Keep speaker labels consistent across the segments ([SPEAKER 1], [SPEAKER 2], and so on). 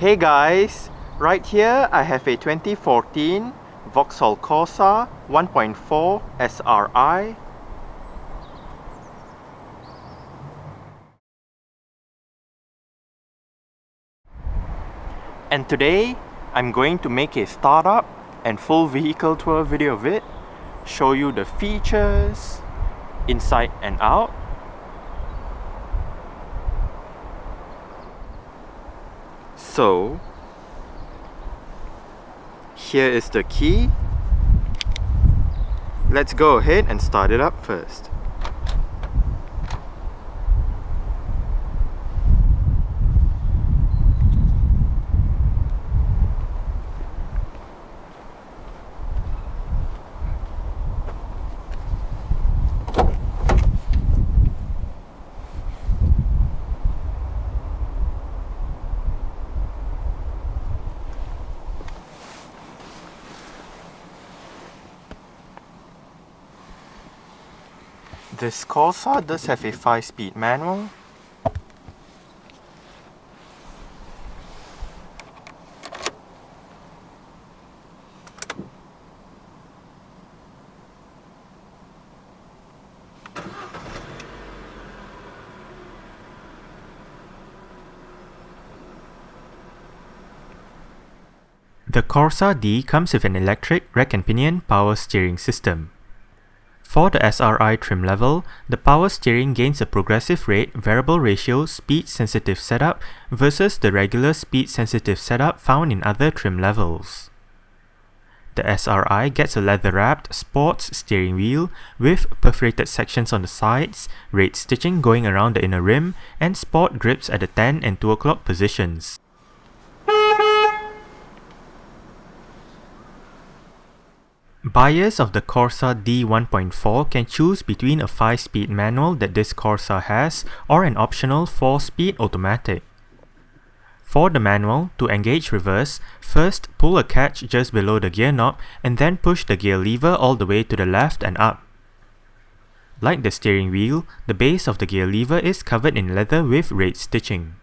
[SPEAKER 1] Hey guys, right here I have a 2014 Vauxhall Corsa 1.4 SRI. And today I'm going to make a startup and full vehicle tour video of it, show you the features inside and out. So here is the key. Let's go ahead and start it up first. This Corsa does have a 5-speed manual. The Corsa D comes with an electric rack and pinion power steering system. For the SRI trim level, the power steering gains a progressive rate variable ratio speed-sensitive setup versus the regular speed-sensitive setup found in other trim levels. The SRI gets a leather-wrapped sports steering wheel with perforated sections on the sides, red stitching going around the inner rim, and sport grips at the 10 and 2 o'clock positions. Buyers of the Corsa D 1.4 can choose between a 5-speed manual that this Corsa has or an optional 4-speed automatic. For the manual, to engage reverse, first pull a catch just below the gear knob and then push the gear lever all the way to the left and up. Like the steering wheel, the base of the gear lever is covered in leather with red stitching.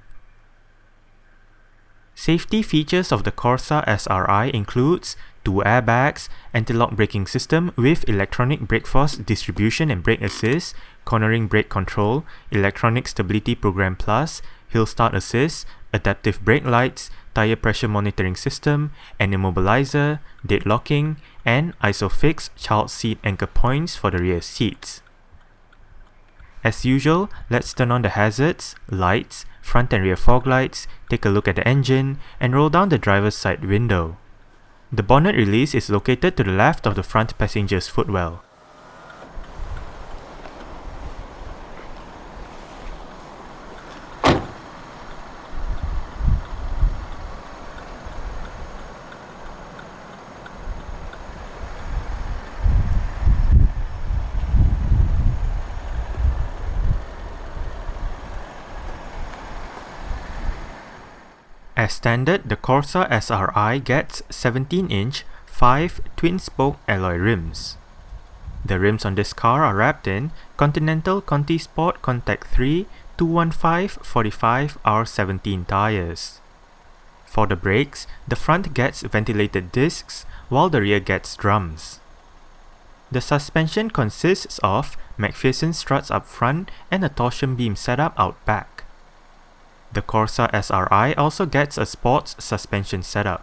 [SPEAKER 1] Safety features of the Corsa SRI includes 2 airbags, anti-lock braking system with electronic brake force distribution and brake assist, cornering brake control, electronic stability program plus, hill start assist, adaptive brake lights, tire pressure monitoring system, an immobilizer, dead locking, and ISOFIX child seat anchor points for the rear seats. As usual, let's turn on the hazards, lights, front and rear fog lights, take a look at the engine, and roll down the driver's side window. The bonnet release is located to the left of the front passenger's footwell. As standard, the Corsa SRI gets 17-inch 5 twin-spoke alloy rims. The rims on this car are wrapped in Continental Conti Sport Contact 3 215/45 R17 tires. For the brakes, the front gets ventilated discs while the rear gets drums. The suspension consists of McPherson struts up front and a torsion beam setup out back. The Corsa SRI also gets a sports suspension setup.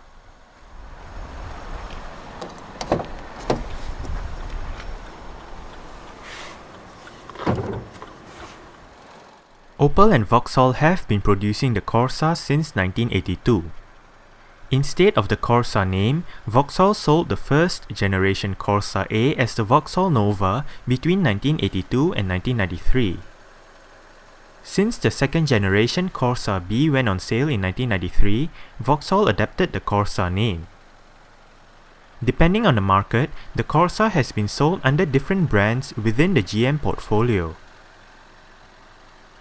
[SPEAKER 1] Opel and Vauxhall have been producing the Corsa since 1982. Instead of the Corsa name, Vauxhall sold the first generation Corsa A as the Vauxhall Nova between 1982 and 1993. Since the second generation Corsa B went on sale in 1993, Vauxhall adapted the Corsa name. Depending on the market, the Corsa has been sold under different brands within the GM portfolio.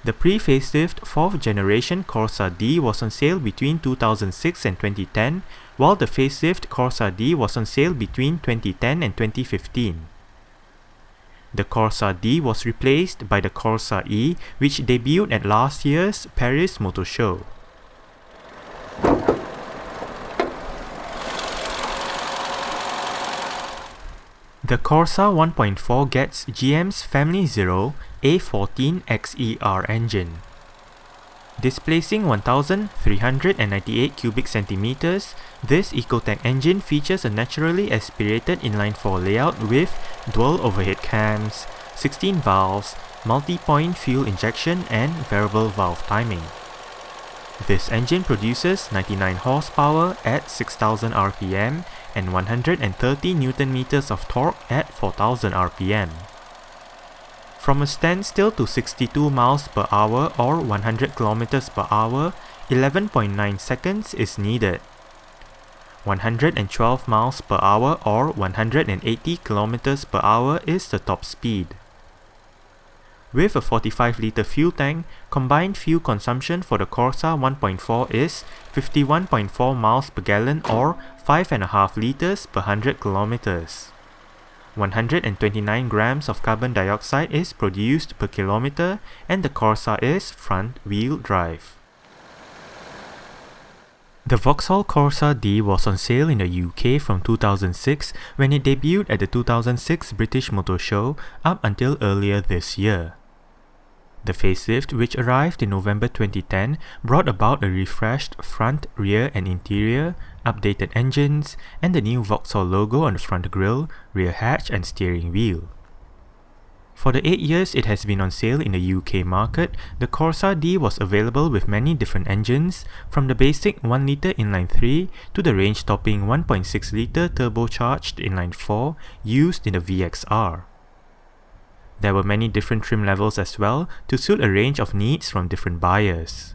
[SPEAKER 1] The pre-facelift 4th generation Corsa D was on sale between 2006 and 2010, while the facelift Corsa D was on sale between 2010 and 2015. The Corsa D was replaced by the Corsa E, which debuted at last year's Paris Motor Show. The Corsa 1.4 gets GM's Family Zero A14XER engine. Displacing 1,398 cubic centimeters, this Ecotec engine features a naturally aspirated inline-4 layout with dual overhead cams, 16 valves, multi-point fuel injection and variable valve timing. This engine produces 99 horsepower at 6,000 rpm and 130 Nm of torque at 4,000 rpm. From a standstill to 62 miles per hour or 100 km per hour, 11.9 seconds is needed. 112 miles per hour or 180 km per hour is the top speed. With a 45-litre fuel tank, combined fuel consumption for the Corsa 1.4 is 51.4 miles per gallon or 5.5 litres per 100 kilometers. 129 grams of carbon dioxide is produced per kilometer, and the Corsa is front-wheel drive. The Vauxhall Corsa D was on sale in the UK from 2006 when it debuted at the 2006 British Motor Show up until earlier this year. The facelift, which arrived in November 2010, brought about a refreshed front, rear and interior, updated engines, and the new Vauxhall logo on the front grille, rear hatch and steering wheel. For the 8 years it has been on sale in the UK market, the Corsa D was available with many different engines, from the basic 1-litre inline-3 to the range-topping 1.6-litre turbocharged inline-4 used in the VXR. There were many different trim levels as well to suit a range of needs from different buyers.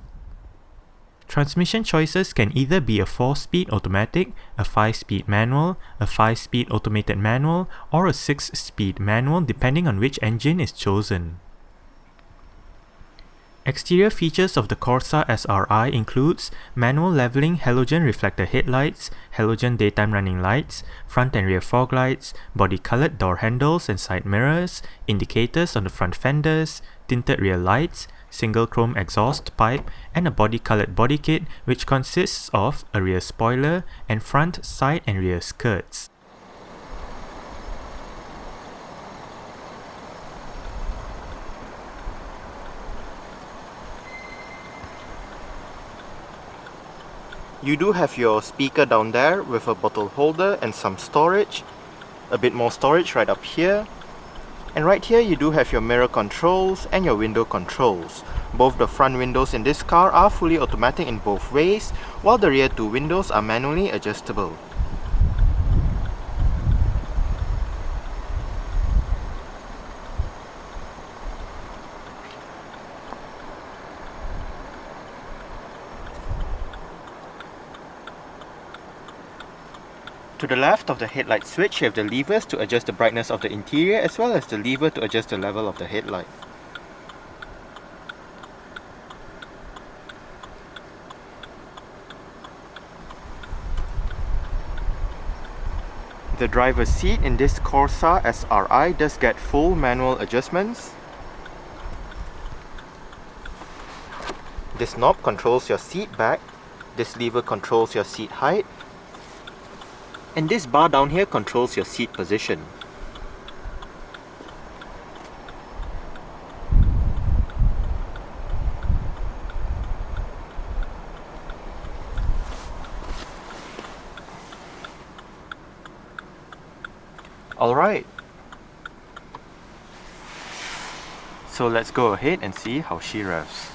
[SPEAKER 1] Transmission choices can either be a 4-speed automatic, a 5-speed manual, a 5-speed automated manual, or a 6-speed manual depending on which engine is chosen. Exterior features of the Corsa SRI includes manual leveling halogen reflector headlights, halogen daytime running lights, front and rear fog lights, body-colored door handles and side mirrors, indicators on the front fenders, tinted rear lights, single chrome exhaust pipe, and a body-colored body kit which consists of a rear spoiler and front, side and rear skirts.
[SPEAKER 2] You do have your speaker down there with a bottle holder and some storage, a bit more storage right up here, and right here you do have your mirror controls and your window controls. Both the front windows in this car are fully automatic in both ways, while the rear two windows are manually adjustable. To the left of the headlight switch, you have the levers to adjust the brightness of the interior as well as the lever to adjust the level of the headlight. The driver's seat in this Corsa SRI does get full manual adjustments. This knob controls your seat back, this lever controls your seat height, and this bar down here controls your seat position. Alright, so let's go ahead and see how she revs.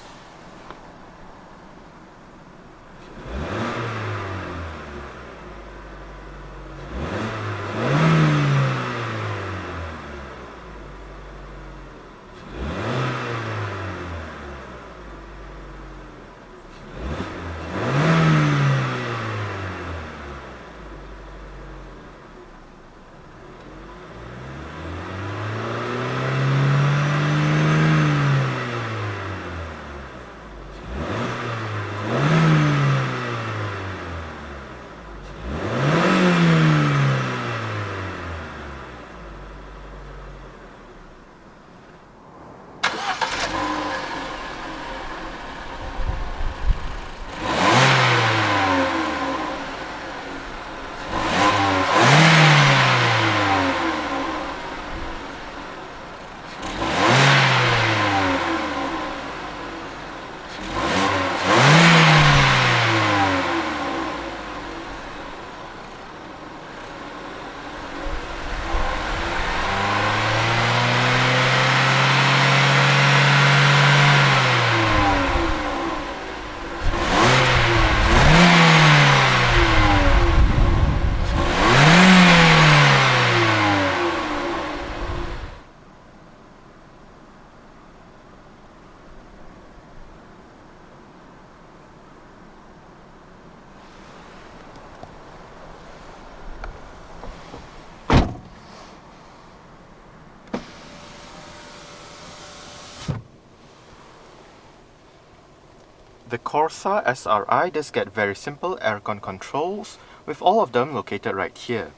[SPEAKER 2] The Corsa SRi does get very simple aircon controls, with all of them located right here.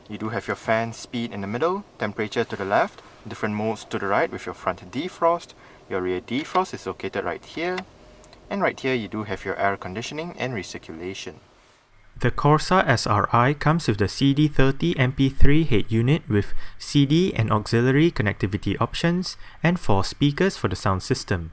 [SPEAKER 2] You do have your fan speed in the middle, temperature to the left, different modes to the right with your front defrost, your rear defrost is located right here, and right here you do have your air conditioning and recirculation.
[SPEAKER 1] The Corsa SRi comes with the CD30 MP3 head unit with CD and auxiliary connectivity options and 4 speakers for the sound system.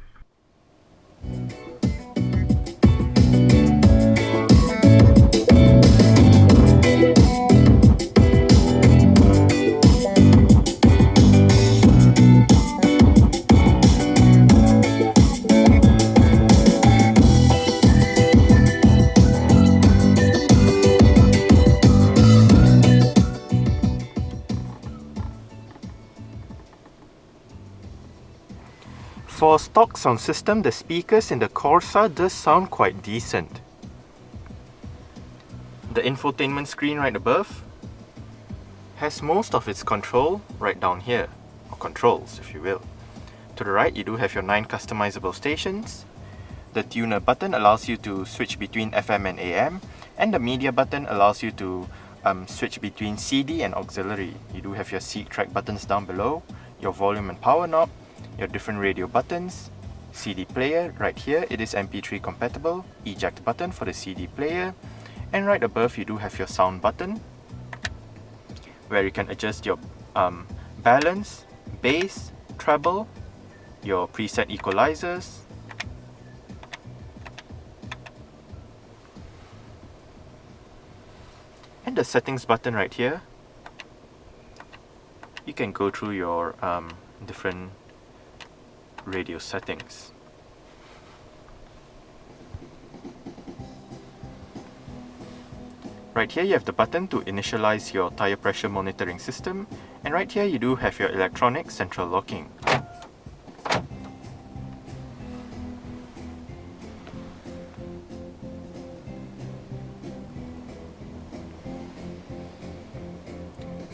[SPEAKER 2] For a stock sound system, the speakers in the Corsa does sound quite decent. The infotainment screen right above has most of its control right down here, or controls if you will. To the right you do have your 9 customizable stations. The tuner button allows you to switch between FM and AM, and the media button allows you to switch between CD and auxiliary. You do have your seat track buttons down below, your volume and power knob, your different radio buttons, CD player right here, it is MP3 compatible, eject button for the CD player, and right above you do have your sound button where you can adjust your balance, bass, treble, your preset equalizers, and the settings button right here. You can go through your different radio settings. Right here you have the button to initialize your tire pressure monitoring system, and right here you do have your electronic central locking.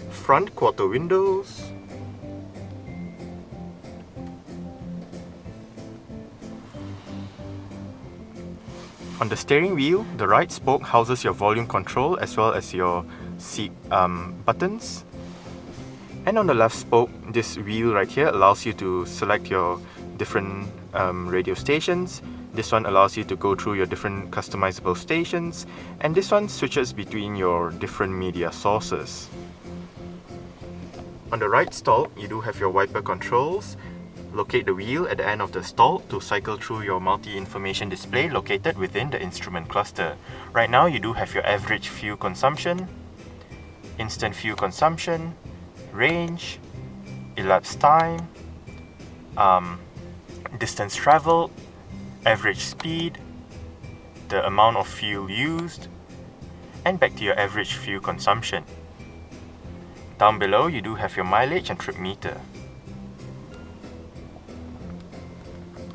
[SPEAKER 2] Front quarter windows, on the steering wheel, the right spoke houses your volume control as well as your seat buttons. And on the left spoke, this wheel right here allows you to select your different radio stations. This one allows you to go through your different customizable stations. And this one switches between your different media sources. On the right stall, you do have your wiper controls. Locate the wheel at the end of the stall to cycle through your multi-information display located within the instrument cluster. Right now you do have your average fuel consumption, instant fuel consumption, range, elapsed time, distance traveled, average speed, the amount of fuel used, and back to your average fuel consumption. Down below you do have your mileage and trip meter.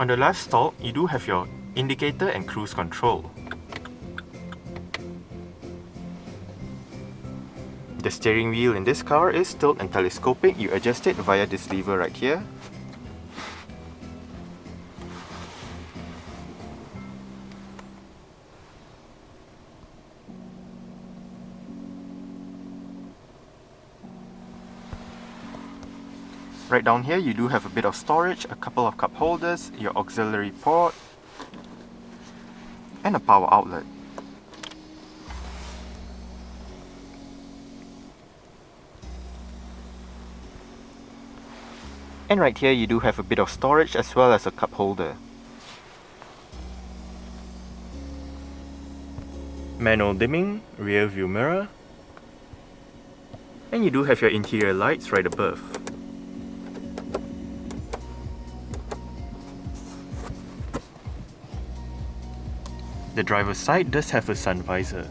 [SPEAKER 2] On the last stall, you do have your indicator and cruise control. The steering wheel in this car is tilt and telescopic. You adjust it via this lever right here. Right down here you do have a bit of storage, a couple of cup holders, your auxiliary port, and a power outlet. And right here you do have a bit of storage as well as a cup holder. Manual dimming, rear view mirror, and you do have your interior lights right above. The driver's side does have a sun visor.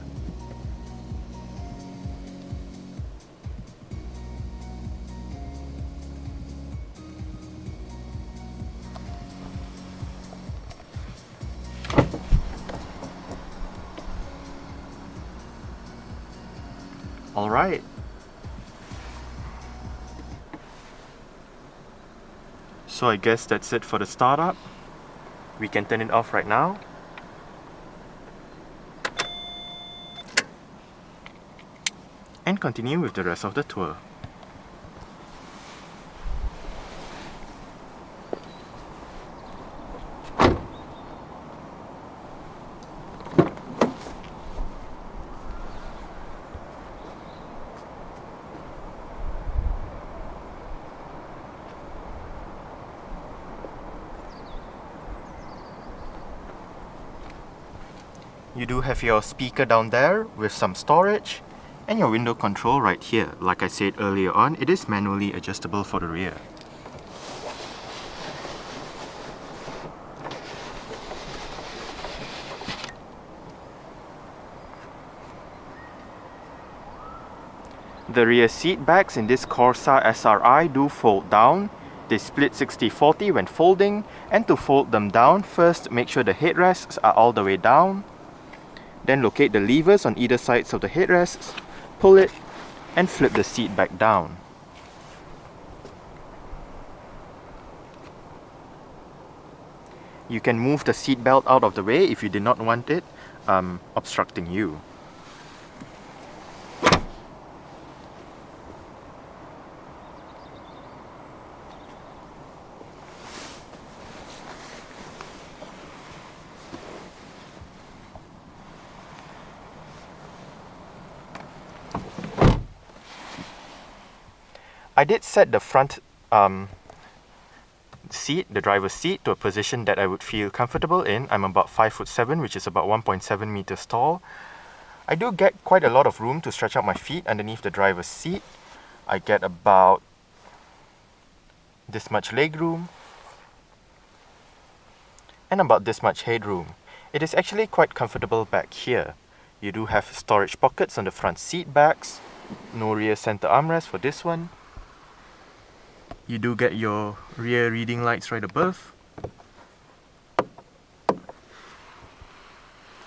[SPEAKER 2] Alright. So I guess that's it for the startup. We can turn it off right now. and continue with the rest of the tour. You do have your speaker down there with some storage and your window control right here. Like I said earlier on, it is manually adjustable for the rear. The rear seat backs in this Corsa SRI do fold down. They split 60-40 when folding, and to fold them down, first make sure the headrests are all the way down. Then locate the levers on either sides of the headrests, pull it, and flip the seat back down. You can move the seat belt out of the way if you did not want it obstructing you. I did set the front seat, the driver's seat, to a position that I would feel comfortable in. I'm about 5'7", which is about 1.7 meters tall. I do get quite a lot of room to stretch out my feet underneath the driver's seat. I get about this much leg room and about this much headroom. It is actually quite comfortable back here. You do have storage pockets on the front seat backs. No rear center armrest for this one. You do get your rear reading lights right above.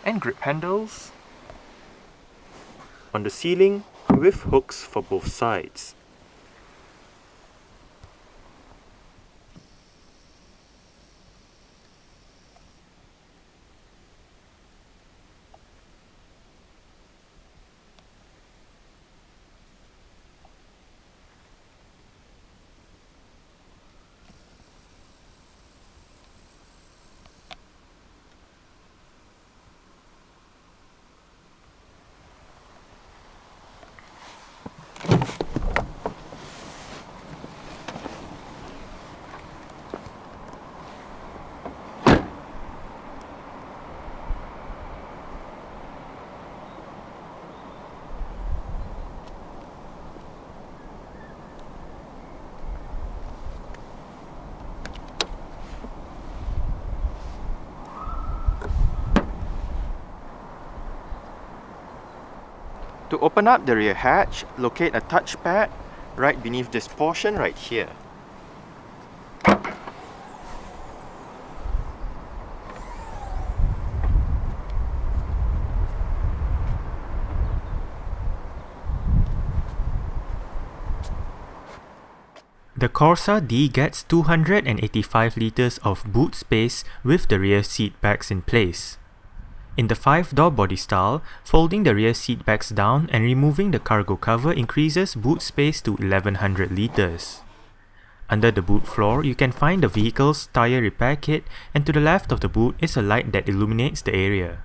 [SPEAKER 2] And grip handles on the ceiling with hooks for both sides. To open up the rear hatch, locate a touchpad right beneath this portion right here.
[SPEAKER 1] The Corsa D gets 285 liters of boot space with the rear seat backs in place. In the 5-door body style, folding the rear seat backs down and removing the cargo cover increases boot space to 1100 liters. Under the boot floor, you can find the vehicle's tire repair kit, and to the left of the boot is a light that illuminates the area.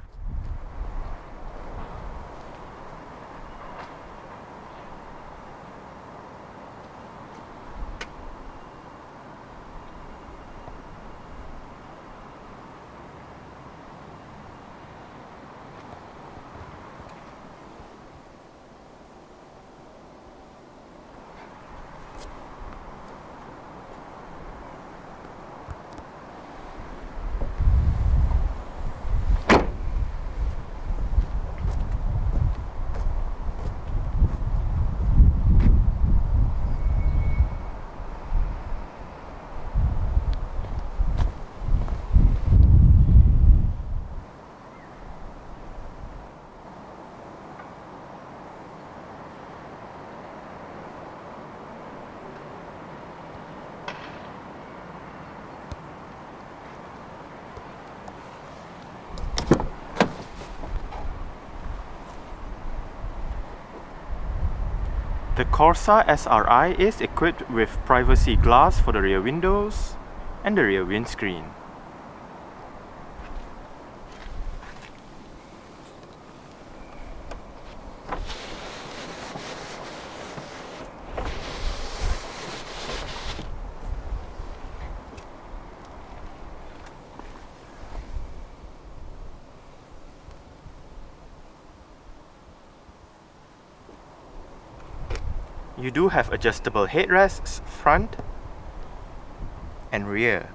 [SPEAKER 2] The Corsa SRI is equipped with privacy glass for the rear windows and the rear windscreen. You do have adjustable headrests front and rear.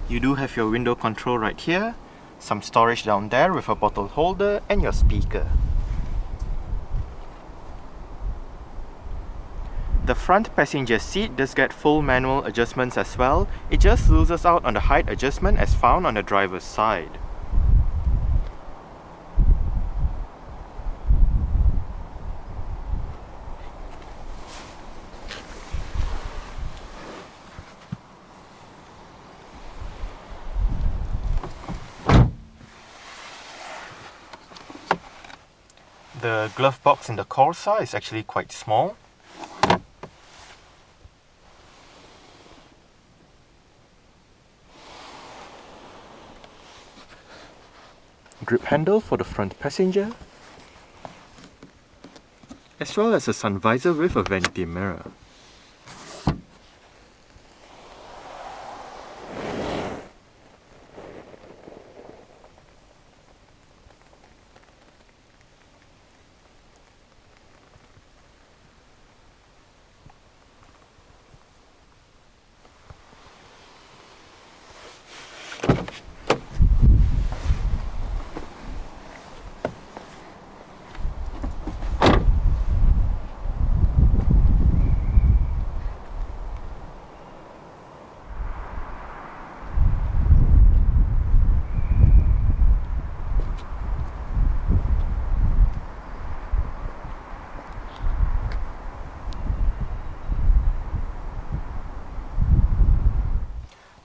[SPEAKER 2] You do have your window control right here, some storage down there with a bottle holder and your speaker. The front passenger seat does get full manual adjustments as well. It just loses out on the height adjustment as found on the driver's side. The glove box in the Corsa is actually quite small. Grip handle for the front passenger, as well as a sun visor with a vanity mirror.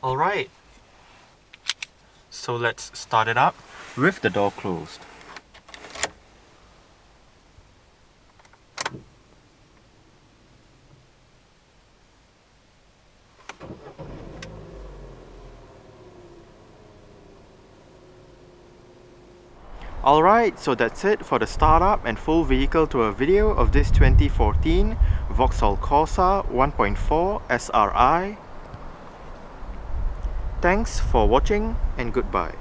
[SPEAKER 2] Alright, so let's start it up with the door closed. Alright, so that's it for the startup and full vehicle tour video of this 2014 Vauxhall Corsa 1.4 SRI. Thanks for watching and goodbye.